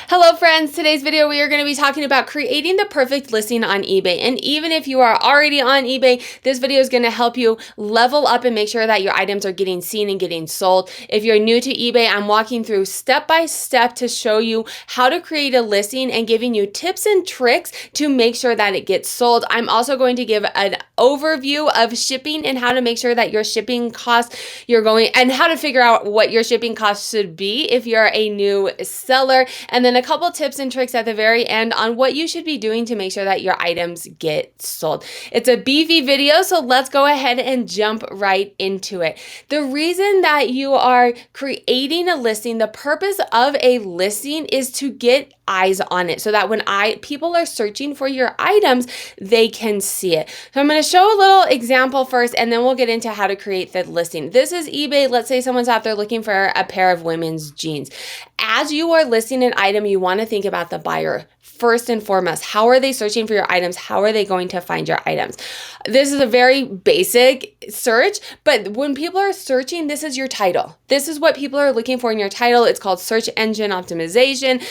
Hello friends, today's video we are going to be talking about creating the perfect listing on eBay. And even if you are already on eBay, this video is going to help you level up and make sure that your items are getting seen and getting sold. If you're new to eBay, I'm walking through step by step to show you how to create a listing and giving you tips and tricks to make sure that it gets sold. I'm also going to give an overview of shipping and how to make sure that your shipping costs and how to figure out what your shipping costs should be if you're a new seller. And then a couple tips and tricks at the very end on what you should be doing to make sure that your items get sold. It's a beefy video, so let's go ahead and jump right into it. The reason that you are creating a listing, the purpose of a listing is to get eyes on it so that when people are searching for your items, they can see it. So I'm going to show a little example first, and then we'll get into how to create the listing. This is eBay. Let's say someone's out there looking for a pair of women's jeans. As you are listing an item, you want to think about the buyer first and foremost. How are they searching for your items? How are they going to find your items? This is a very basic search, but when people are searching, this is your title. This is what people are looking for in your title. It's called search engine optimization,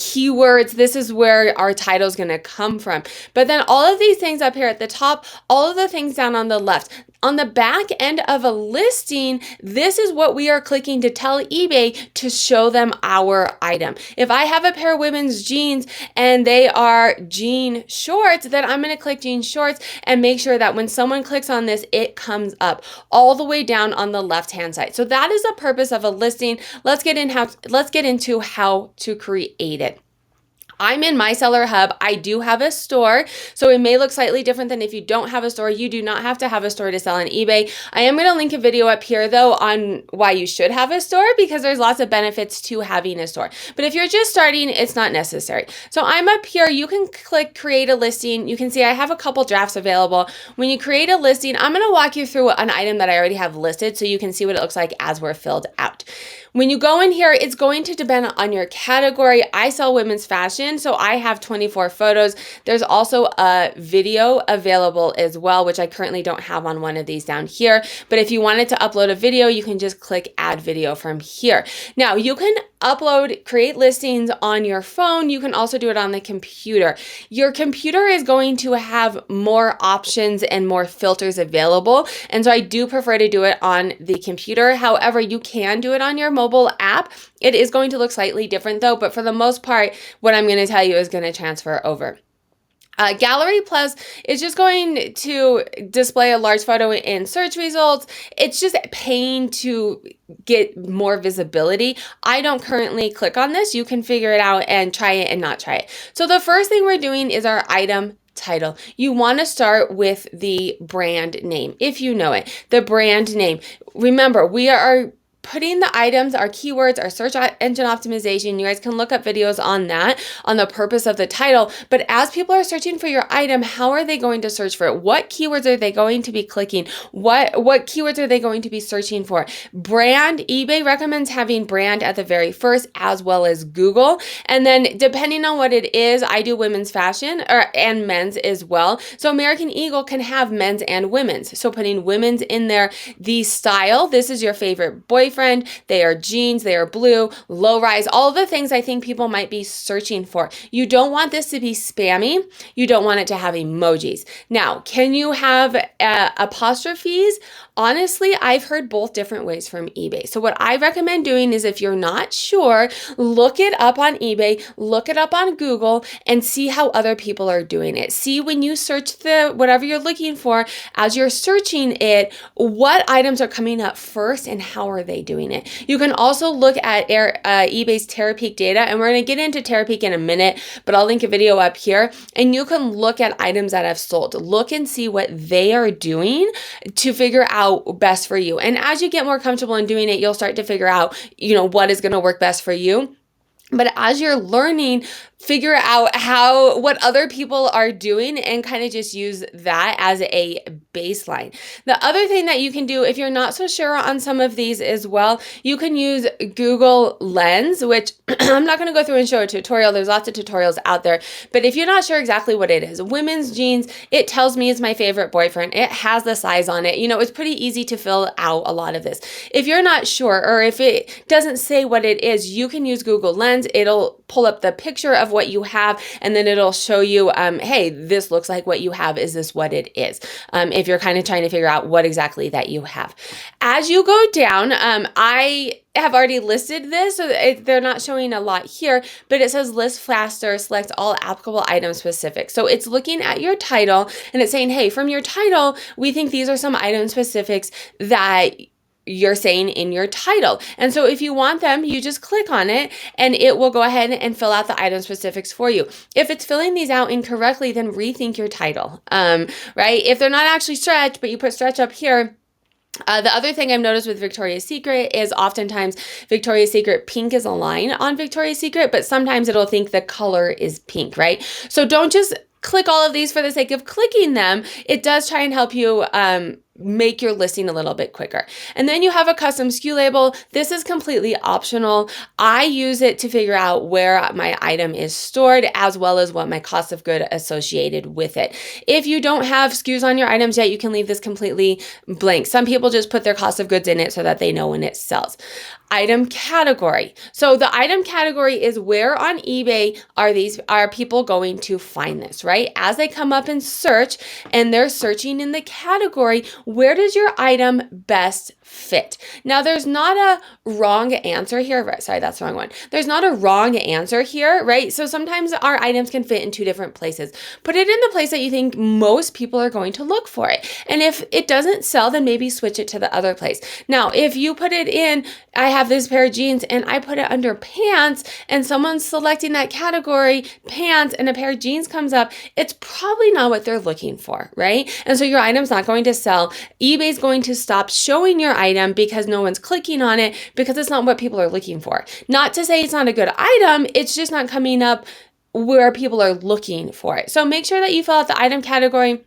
keywords. This is where our title is going to come from. But then all of these things up here at the top, all of the things down on the left, on the back end of a listing, this is what we are clicking to tell eBay to show them our item. If I have a pair of women's jeans and they are jean shorts, then I'm going to click jean shorts and make sure that when someone clicks on this, it comes up all the way down on the left-hand side. So that is the purpose of a listing. Let's get into how to create it. I'm in My Seller Hub. I do have a store, so it may look slightly different than if you don't have a store. You do not have to have a store to sell on eBay. I am going to link a video up here though on why you should have a store, because there's lots of benefits to having a store. But if you're just starting, it's not necessary. So I'm up here. You can click create a listing. You can see I have a couple drafts available. When you create a listing, I'm going to walk you through an item that I already have listed so you can see what it looks like as we're filled out. When you go in here, it's going to depend on your category. I sell women's fashion, so I have 24 photos. There's also a video available as well, which I currently don't have on one of these down here. But if you wanted to upload a video, you can just click add video from here. Now, you can create listings on your phone. You can also do it on the computer. Your computer is going to have more options and more filters available. And so I do prefer to do it on the computer. However, you can do it on your mobile app. It is going to look slightly different though, but for the most part, what I'm going to tell you is going to transfer over. Gallery Plus is just going to display a large photo in search results. It's just paying to get more visibility. I don't currently click on this. You can figure it out and try it and not try it. So the first thing we're doing is our item title. You want to start with the brand name, if you know it, the brand name. Remember, we are putting the items, our keywords, our search engine optimization. You guys can look up videos on that, on the purpose of the title. But as people are searching for your item, how are they going to search for it? What keywords are they going to be clicking? What keywords are they going to be searching for? Brand, eBay recommends having brand at the very first, as well as Google. And then depending on what it is, I do women's fashion and men's as well. So American Eagle can have men's and women's. So putting women's in there, the style, this is your favorite boyfriend. They are jeans, they are blue, low rise, all the things I think people might be searching for. You don't want this to be spammy. You don't want it to have emojis. Now, can you have apostrophes? Honestly, I've heard both different ways from eBay. So what I recommend doing is, if you're not sure, look it up on eBay, look it up on Google, and see how other people are doing it. See when you search whatever you're looking for, as you're searching it, what items are coming up first and how are they doing it. You can also look at eBay's Terapeak data, and we're going to get into Terapeak in a minute, but I'll link a video up here, and you can look at items that have sold. Look and see what they are doing to figure out best for you. And as you get more comfortable in doing it, you'll start to figure out, what is going to work best for you. But as you're learning, figure out what other people are doing and kind of just use that as a baseline. The other thing that you can do, if you're not so sure on some of these as well, you can use Google Lens, which I'm not going to go through and show a tutorial. There's lots of tutorials out there. But if you're not sure exactly what it is, women's jeans, it tells me it's my favorite boyfriend. It has the size on it. It's pretty easy to fill out a lot of this. If you're not sure, or if it doesn't say what it is, you can use Google Lens. ones, it'll pull up the picture of what you have, and then it'll show you, hey, this looks like what you have. Is this what it is? If you're kind of trying to figure out what exactly that you have. As you go down, I have already listed this, so they're not showing a lot here, but it says list faster, select all applicable item specifics. So it's looking at your title and it's saying, hey, from your title, we think these are some item specifics that you're saying in your title. And so if you want them, you just click on it and it will go ahead and fill out the item specifics for you. If it's filling these out incorrectly, then rethink your title, right? If they're not actually stretch, but you put stretch up here. The other thing I've noticed with Victoria's Secret is oftentimes Victoria's Secret pink is a line on Victoria's Secret, but sometimes it'll think the color is pink, right? So don't just click all of these for the sake of clicking them. It does try and help you make your listing a little bit quicker. And then you have a custom SKU label. This is completely optional. I use it to figure out where my item is stored, as well as what my cost of good associated with it. If you don't have SKUs on your items yet, you can leave this completely blank. Some people just put their cost of goods in it so that they know when it sells. Item category. So the item category is where on eBay are people going to find this, right? As they come up in search and they're searching in the category, where does your item best fit? Now, there's not a wrong answer here. Right? Sorry, that's the wrong one. There's not a wrong answer here, right? So sometimes our items can fit in two different places. Put it in the place that you think most people are going to look for it. And if it doesn't sell, then maybe switch it to the other place. Now, if you put it in, I have this pair of jeans and I put it under pants and someone's selecting that category, pants, and a pair of jeans comes up, it's probably not what they're looking for, right? And so your item's not going to sell. eBay's going to stop showing your item because no one's clicking on it because it's not what people are looking for. Not to say it's not a good item, it's just not coming up where people are looking for it. So make sure that you fill out the item category.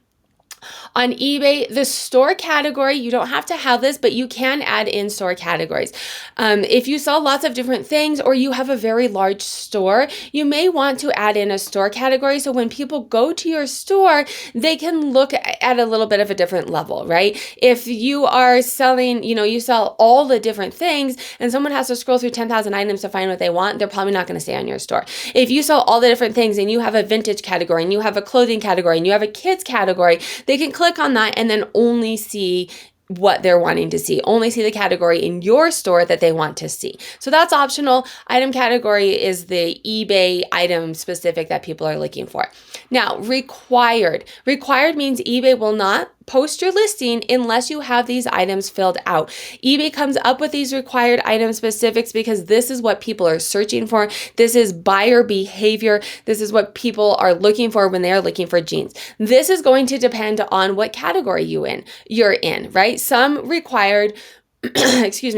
On eBay, the store category, you don't have to have this, but you can add in store categories. If you sell lots of different things or you have a very large store, you may want to add in a store category. So when people go to your store, they can look at a little bit of a different level, right? If you are selling, you sell all the different things and someone has to scroll through 10,000 items to find what they want, they're probably not going to stay on your store. If you sell all the different things and you have a vintage category and you have a clothing category and you have a kids category, they can click on that and then only see what they're wanting to see, only see the category in your store that they want to see. So that's optional. Item category is the eBay item specific that people are looking for. Now, required. Required means eBay will not post your listing unless you have these items filled out. eBay comes up with these required item specifics because this is what people are searching for. This is buyer behavior. This is what people are looking for when they are looking for jeans. This is going to depend on what category you're in, right? Some required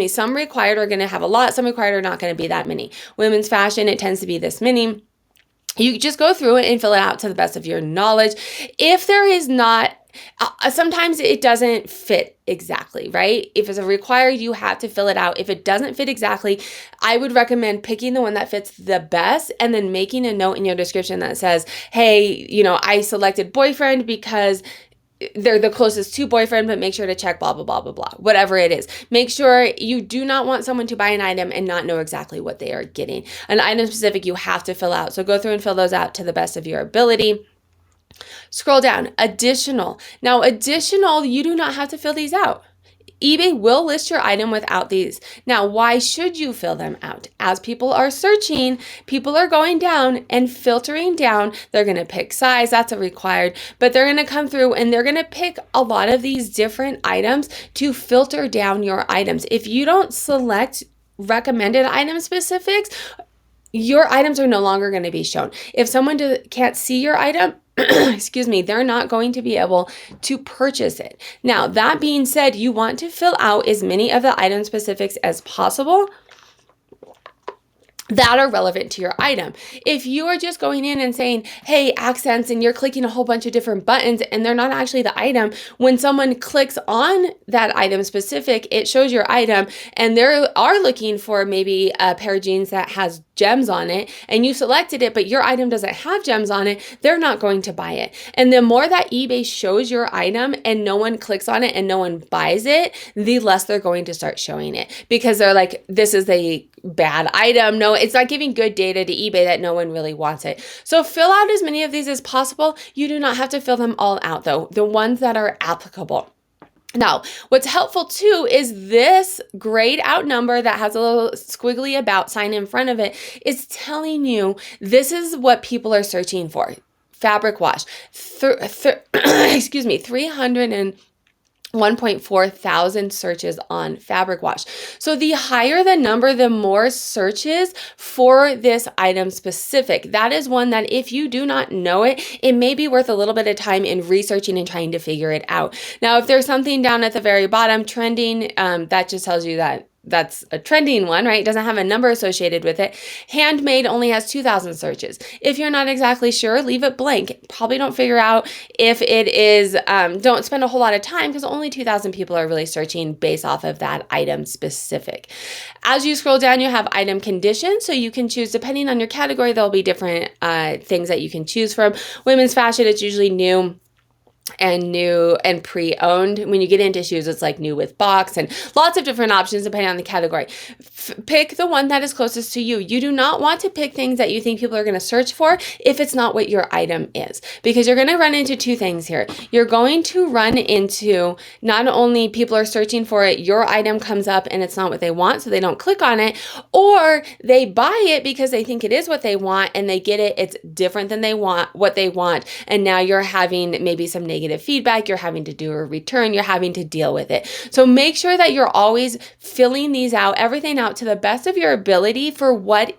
some required are going to have a lot. Some required are not going to be that many. Women's fashion, it tends to be this many. You just go through it and fill it out to the best of your knowledge. If there is not, sometimes it doesn't fit exactly, right? If it's a required, you have to fill it out. If it doesn't fit exactly, I would recommend picking the one that fits the best and then making a note in your description that says, hey, I selected boyfriend because they're the closest to boyfriend, but make sure to check blah, blah, blah, blah, blah, whatever it is. Make sure you do not want someone to buy an item and not know exactly what they are getting. An item specific you have to fill out. So go through and fill those out to the best of your ability. Scroll down, additional. Now, additional, you do not have to fill these out. eBay will list your item without these. Now, why should you fill them out? As people are searching, people are going down and filtering down. They're going to pick size, that's a required, but they're going to come through and they're going to pick a lot of these different items to filter down your items. If you don't select recommended item specifics, your items are no longer going to be shown. If someone can't see your item, they're not going to be able to purchase it. Now, that being said, you want to fill out as many of the item specifics as possible that are relevant to your item. If you are just going in and saying, hey, accents, and you're clicking a whole bunch of different buttons and they're not actually the item, when someone clicks on that item specific, it shows your item and they are looking for maybe a pair of jeans that has gems on it and you selected it, but your item doesn't have gems on it, they're not going to buy it. And the more that eBay shows your item and no one clicks on it and no one buys it, the less they're going to start showing it because they're like, this is a bad item. No, it's not giving good data to eBay that no one really wants it. So fill out as many of these as possible. You do not have to fill them all out though, the ones that are applicable. Now, what's helpful too is this grayed out number that has a little squiggly about sign in front of it is telling you this is what people are searching for. Fabric wash. Excuse me, 1.4 thousand searches on fabric wash. So the higher the number, the more searches for this item specific. That is one that if you do not know it, it may be worth a little bit of time in researching and trying to figure it out. Now, if there's something down at the very bottom, trending, that just tells you that that's a trending one, right? It doesn't have a number associated with it. Handmade only has 2,000 searches. If you're not exactly sure, leave it blank. Probably don't figure out if it is, don't spend a whole lot of time because only 2,000 people are really searching based off of that item specific. As you scroll down, you have item condition. So you can choose, depending on your category, there'll be different things that you can choose from. Women's fashion, it's usually new and pre-owned. When you get into shoes, it's like new with box and lots of different options depending on the category. Pick the one that is closest to you. You do not want to pick things that you think people are going to search for if it's not what your item is, because you're going to run into two things here. You're going to run into not only people are searching for it, your item comes up and it's not what they want, so they don't click on it, or they buy it because they think it is what they want and they get it, it's different than what they want, and now you're having maybe some negative feedback, you're having to do a return, you're having to deal with it. So make sure that you're always filling these out, everything out to the best of your ability for what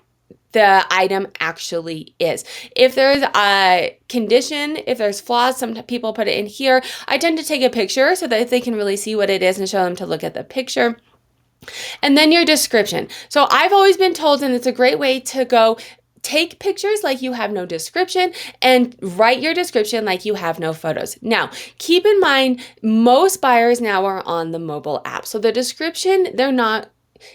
the item actually is. If there's a condition, if there's flaws, some people put it in here. I tend to take a picture so that they can really see what it is and show them to look at the picture. And then your description. So I've always been told, and it's a great way to go, take pictures like you have no description and write your description like you have no photos. Now, keep in mind, most buyers now are on the mobile app. So the description,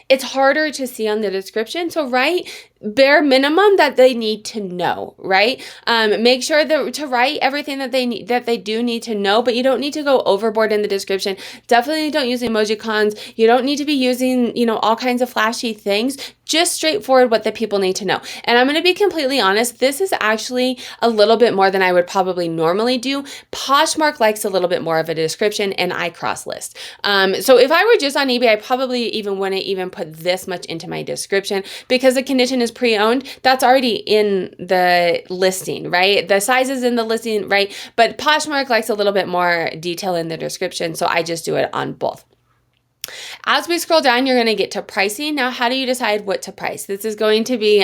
it's harder to see on the description. So write bare minimum that they need to know, right? Make sure to write everything that they do need to know, but you don't need to go overboard in the description. Definitely don't use emojicons. You don't need to be using, all kinds of flashy things. Just straightforward what the people need to know. And I'm going to be completely honest, this is actually a little bit more than I would probably normally do. Poshmark likes a little bit more of a description, and I cross list. So if I were just on eBay, I probably wouldn't even put this much into my description, because the condition is pre-owned. That's already in the listing, right? The size is in the listing, right? But Poshmark likes a little bit more detail in the description, so I just do it on both. As we scroll down, you're going to get to pricing. Now, how do you decide what to price? This is going to be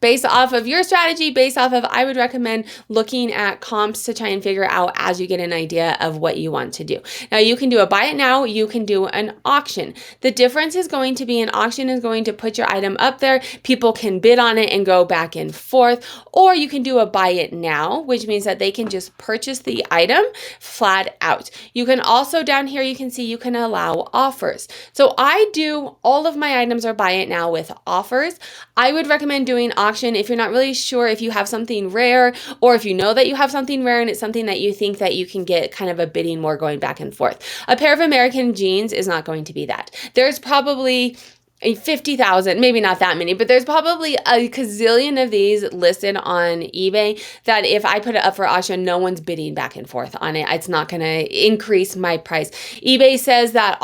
based off of your strategy, based off of, I would recommend looking at comps to try and figure out as you get an idea of what you want to do. Now, you can do a buy it now, you can do an auction. The difference is going to be an auction is going to put your item up there. People can bid on it and go back and forth, or you can do a buy it now, which means that they can just purchase the item flat out. You can also, down here, you can see you can allow offers. So I do all of my items are buy it now with offers. I would recommend doing auction if you're not really sure if you have something rare, or if you know that you have something rare and it's something that you think that you can get kind of a bidding war going back and forth. A pair of American jeans is not going to be that. There's probably 50,000, maybe not that many, but there's probably a gazillion of these listed on eBay that if I put it up for auction, no one's bidding back and forth on it. It's not going to increase my price. eBay says that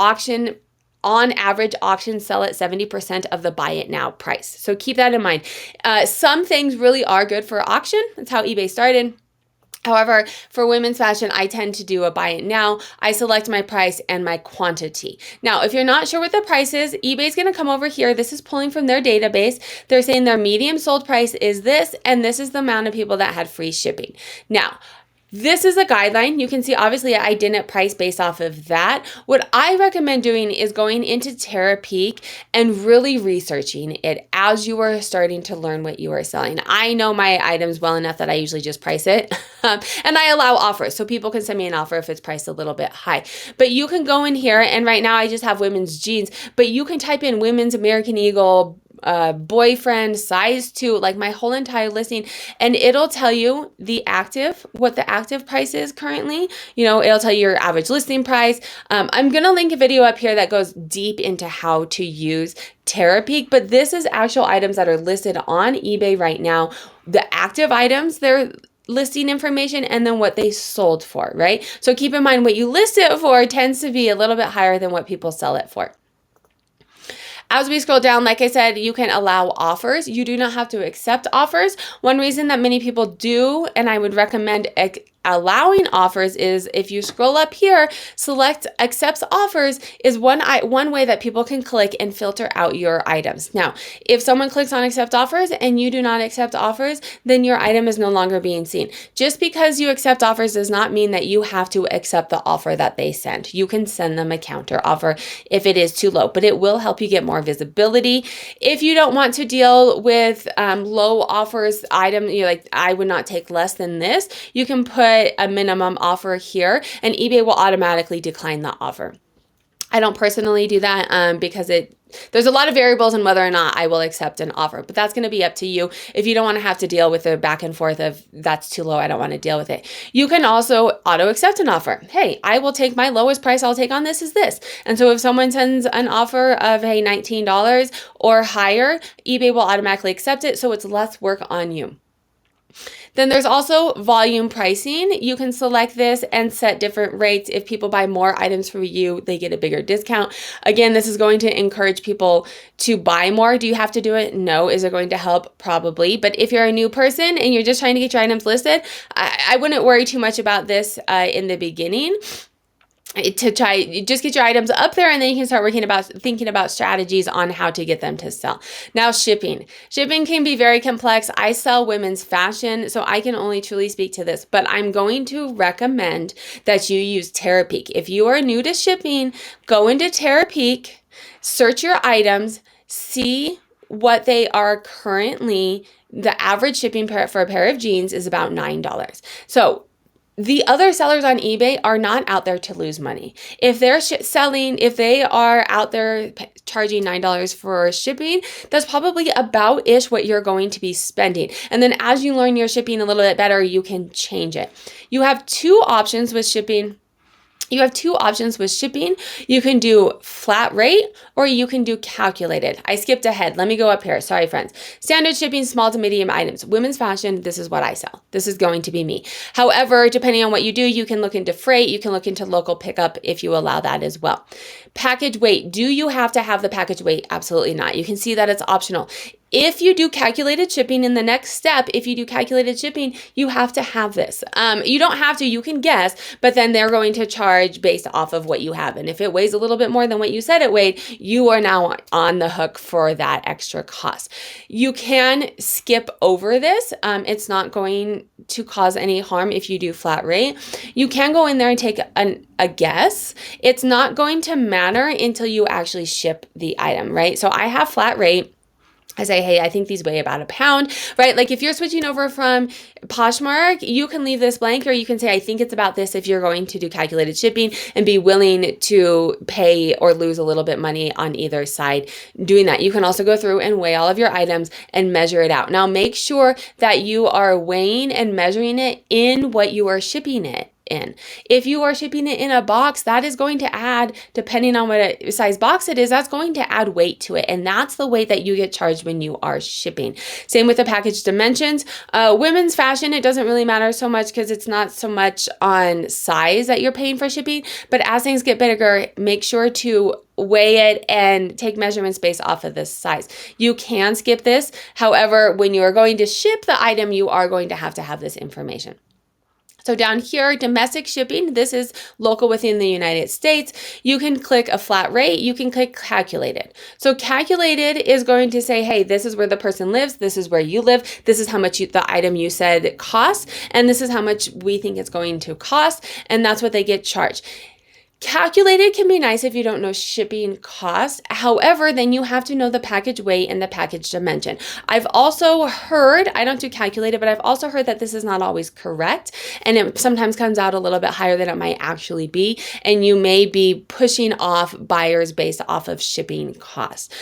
on average, auctions sell at 70% of the buy it now price. So keep that in mind. Some things really are good for auction. That's how eBay started. However, for women's fashion, I tend to do a buy it now. I select my price and my quantity. Now, if you're not sure what the price is, eBay's going to come over here. This is pulling from their database. They're saying their medium sold price is this, and this is the amount of people that had free shipping. Now, this is a guideline. You can see, obviously, I didn't price based off of that. What I recommend doing is going into Terapeak and really researching it as you are starting to learn what you are selling. I know my items well enough that I usually just price it. And I allow offers, so people can send me an offer if it's priced a little bit high. But you can go in here, and right now I just have women's jeans, but you can type in women's American Eagle boyfriend, size 2, like my whole entire listing. And it'll tell you what the active price is currently. It'll tell you your average listing price. I'm going to link a video up here that goes deep into how to use Terapeak, but this is actual items that are listed on eBay right now. The active items, they're listing information, and then what they sold for, right? So keep in mind what you list it for tends to be a little bit higher than what people sell it for. As we scroll down, like I said, you can allow offers. You do not have to accept offers. One reason that many people do, and I would recommend allowing offers, is if you scroll up here, select accepts offers is one way that people can click and filter out your items. Now, if someone clicks on accept offers and you do not accept offers, then your item is no longer being seen. Just because you accept offers does not mean that you have to accept the offer that they send. You can send them a counter offer if it is too low, but it will help you get more visibility. If you don't want to deal with low offers item, like I would not take less than this, you can put a minimum offer here and eBay will automatically decline the offer. I don't personally do that because there's a lot of variables in whether or not I will accept an offer, but that's going to be up to you. If you don't want to have to deal with the back and forth of that's too low, I don't want to deal with it. You can also auto accept an offer. Hey, I will take my lowest price I'll take on this is this. And so if someone sends an offer of, hey, $19 or higher, eBay will automatically accept it. So it's less work on you. Then there's also volume pricing. You can select this and set different rates. If people buy more items from you, they get a bigger discount. Again, this is going to encourage people to buy more. Do you have to do it? No. Is it going to help? Probably. But if you're a new person and you're just trying to get your items listed, I wouldn't worry too much about this in the beginning. Just get your items up there and then you can start thinking about strategies on how to get them to sell. Now, shipping can be very complex. I sell women's fashion, so I can only truly speak to this, but I'm going to recommend that you use Terapeak. If you are new to shipping, go into Terapeak, search your items, see what they are currently. The average shipping for a pair of jeans is about $9. So the other sellers on eBay are not out there to lose money. If they're if they are out there charging $9 for shipping, that's probably about-ish what you're going to be spending. And then as you learn your shipping a little bit better, you can change it. You have two options with shipping. You can do flat rate or you can do calculated. I skipped ahead. Let me go up here. Sorry, friends. Standard shipping, small to medium items. Women's fashion, this is what I sell. This is going to be me. However, depending on what you do, you can look into freight. You can look into local pickup if you allow that as well. Package weight. Do you have to have the package weight? Absolutely not. You can see that it's optional. If you do calculated shipping in the next step, you have to have this. You don't have to, you can guess, but then they're going to charge based off of what you have. And if it weighs a little bit more than what you said it weighed, you are now on the hook for that extra cost. You can skip over this. It's not going to cause any harm if you do flat rate. You can go in there and take a guess. It's not going to matter until you actually ship the item, right? So I have flat rate. I say, hey, I think these weigh about a pound, right? Like if you're switching over from Poshmark, you can leave this blank or you can say, I think it's about this if you're going to do calculated shipping and be willing to pay or lose a little bit money on either side doing that. You can also go through and weigh all of your items and measure it out. Now make sure that you are weighing and measuring it in what you are shipping it in. If you are shipping it in a box, that is going to add, depending on what size box it is, that's going to add weight to it. And that's the weight that you get charged when you are shipping. Same with the package dimensions. Women's fashion, it doesn't really matter so much because it's not so much on size that you're paying for shipping. But as things get bigger, make sure to weigh it and take measurements based off of this size. You can skip this. However, when you are going to ship the item, you are going to have this information. So down here, domestic shipping, this is local within the United States. You can click a flat rate. You can click calculated. So calculated is going to say, hey, this is where the person lives. This is where you live. This is how much the item you said costs. And this is how much we think it's going to cost. And that's what they get charged. Calculated can be nice if you don't know shipping costs. However, then you have to know the package weight and the package dimension. I've also heard, I don't do calculated, but I've also heard that this is not always correct, and it sometimes comes out a little bit higher than it might actually be, and you may be pushing off buyers based off of shipping costs.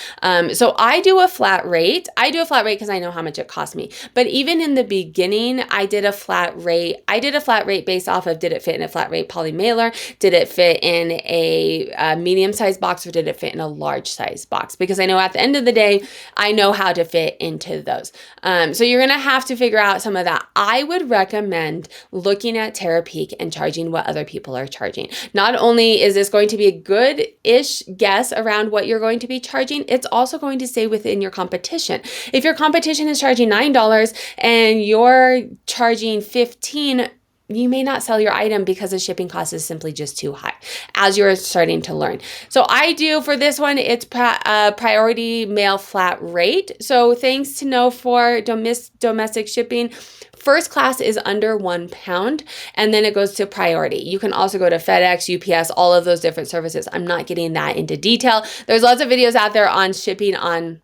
So I do a flat rate. I do a flat rate because I know how much it cost me. But even in the beginning, I did a flat rate. I did a flat rate based off of, did it fit in a flat rate poly mailer? Did it fit in a medium-sized box, or did it fit in a large-sized box? Because I know at the end of the day, I know how to fit into those. So you're going to have to figure out some of that. I would recommend looking at Terapeak and charging what other people are charging. Not only is this going to be a good-ish guess around what you're going to be charging, it's also going to stay within your competition. If your competition is charging $9 and you're charging $15, you may not sell your item because the shipping cost is simply just too high as you're starting to learn. So I do, for this one, it's priority mail flat rate. So things to know for domestic shipping: first class is under £1, and then it goes to priority. You can also go to FedEx, UPS, all of those different services. I'm not getting that into detail. There's lots of videos out there on shipping on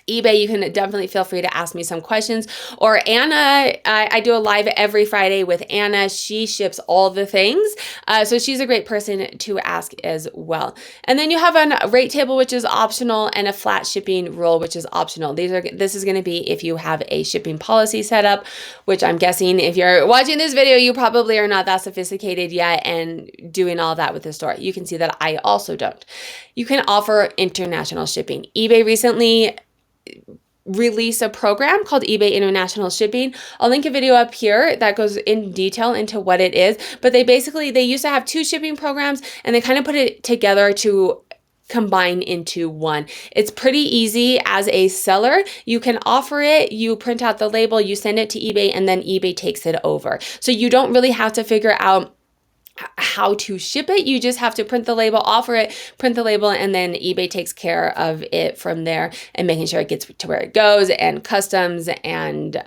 eBay. You can definitely feel free to ask me some questions. Or Anna, I do a live every Friday with Anna. She ships all the things. So she's a great person to ask as well. And then you have a rate table, which is optional, and a flat shipping rule, which is optional. This is going to be if you have a shipping policy set up, which I'm guessing if you're watching this video, you probably are not that sophisticated yet and doing all that with the store. You can see that I also don't. You can offer international shipping. eBay recently release a program called eBay International Shipping. I'll link a video up here that goes in detail into what it is, but they used to have 2 shipping programs, and they kind of put it together to combine into one. It's pretty easy as a seller. You can offer it, you print out the label, you send it to eBay, and then eBay takes it over. So you don't really have to figure out how to ship it. You just have to print the label, offer it, print the label, and then eBay takes care of it from there and making sure it gets to where it goes, and customs and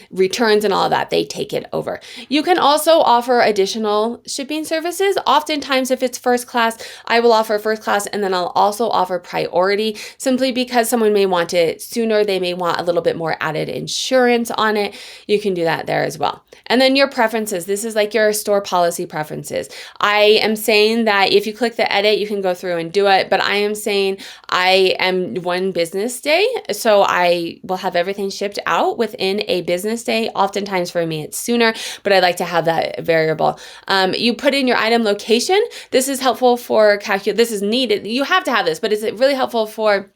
returns and all of that. They take it over. You can also offer additional shipping services. Oftentimes, if it's first class, I will offer first class, and then I'll also offer priority, simply because someone may want it sooner. They may want a little bit more added insurance on it. You can do that there as well. And then your preferences. This is like your store policy preferences. I am saying that if you click the edit, you can go through and do it, but I am saying I am 1 business day, so I will have everything shipped out within a business day. Oftentimes for me, it's sooner, but I like to have that variable. You put in your item location. This is helpful for this is needed. You have to have this, but it's really helpful for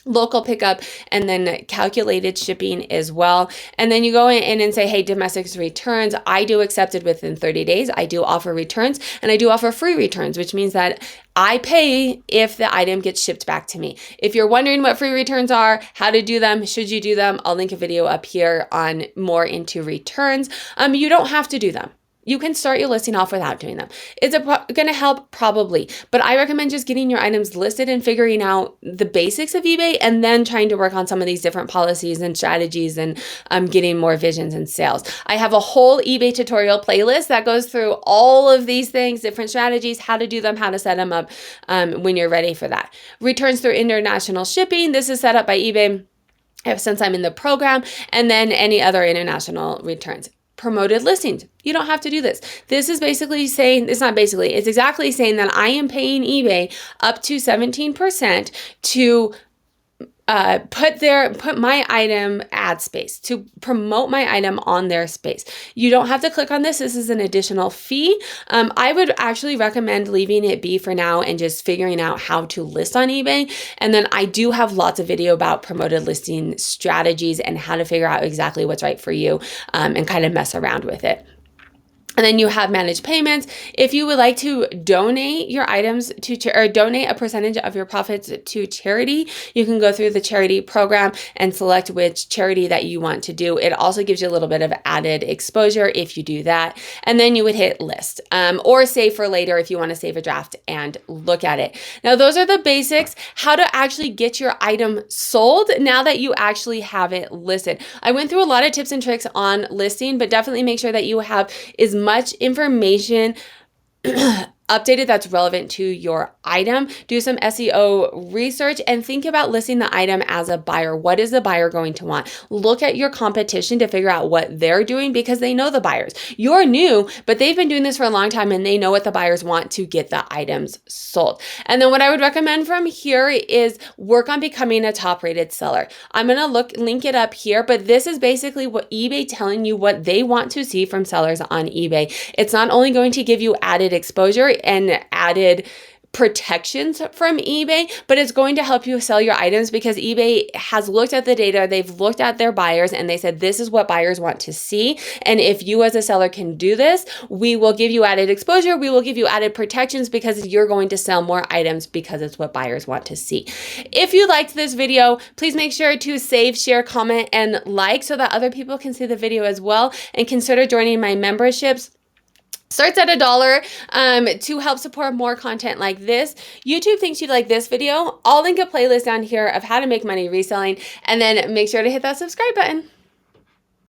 local pickup and then calculated shipping as well. And then you go in and say, hey, domestic returns, I do accepted within 30 days. I do offer returns, and I do offer free returns, which means that I pay if the item gets shipped back to me. If you're wondering what free returns are, how to do them, should you do them, I'll link a video up here on more into returns. You don't have to do them. You can start your listing off without doing them. Is it going to help? Probably. But I recommend just getting your items listed and figuring out the basics of eBay, and then trying to work on some of these different policies and strategies and getting more visions and sales. I have a whole eBay tutorial playlist that goes through all of these things, different strategies, how to do them, how to set them up when you're ready for that. Returns through international shipping. This is set up by eBay since I'm in the program, and then any other international returns. Promoted listings. You don't have to do this. This is basically saying, it's exactly saying that I am paying eBay up to 17% to put my item ad space, to promote my item on their space. You don't have to click on this. This is an additional fee. I would actually recommend leaving it be for now and just figuring out how to list on eBay. And then I do have lots of video about promoted listing strategies and how to figure out exactly what's right for you and kind of mess around with it. And then you have managed payments. If you would like to donate your items or donate a percentage of your profits to charity, you can go through the charity program and select which charity that you want to do. It also gives you a little bit of added exposure if you do that. And then you would hit list or save for later if you want to save a draft and look at it. Now, those are the basics, how to actually get your item sold now that you actually have it listed. I went through a lot of tips and tricks on listing, but definitely make sure that you have as much information updated that's relevant to your item. Do some SEO research and think about listing the item as a buyer. What is the buyer going to want? Look at your competition to figure out what they're doing because they know the buyers. You're new, but they've been doing this for a long time and they know what the buyers want to get the items sold. And then what I would recommend from here is work on becoming a top-rated seller. I'm going to link it up here, but this is basically what eBay telling you what they want to see from sellers on eBay. It's not only going to give you added exposure and added protections from eBay, but it's going to help you sell your items because eBay has looked at the data, they've looked at their buyers, and they said, this is what buyers want to see. And if you as a seller can do this, we will give you added exposure, we will give you added protections because you're going to sell more items because it's what buyers want to see. If you liked this video, please make sure to save, share, comment, and like so that other people can see the video as well, and consider joining my memberships. Starts at $1 to help support more content like this. YouTube thinks you'd like this video. I'll link a playlist down here of how to make money reselling, and then make sure to hit that subscribe button.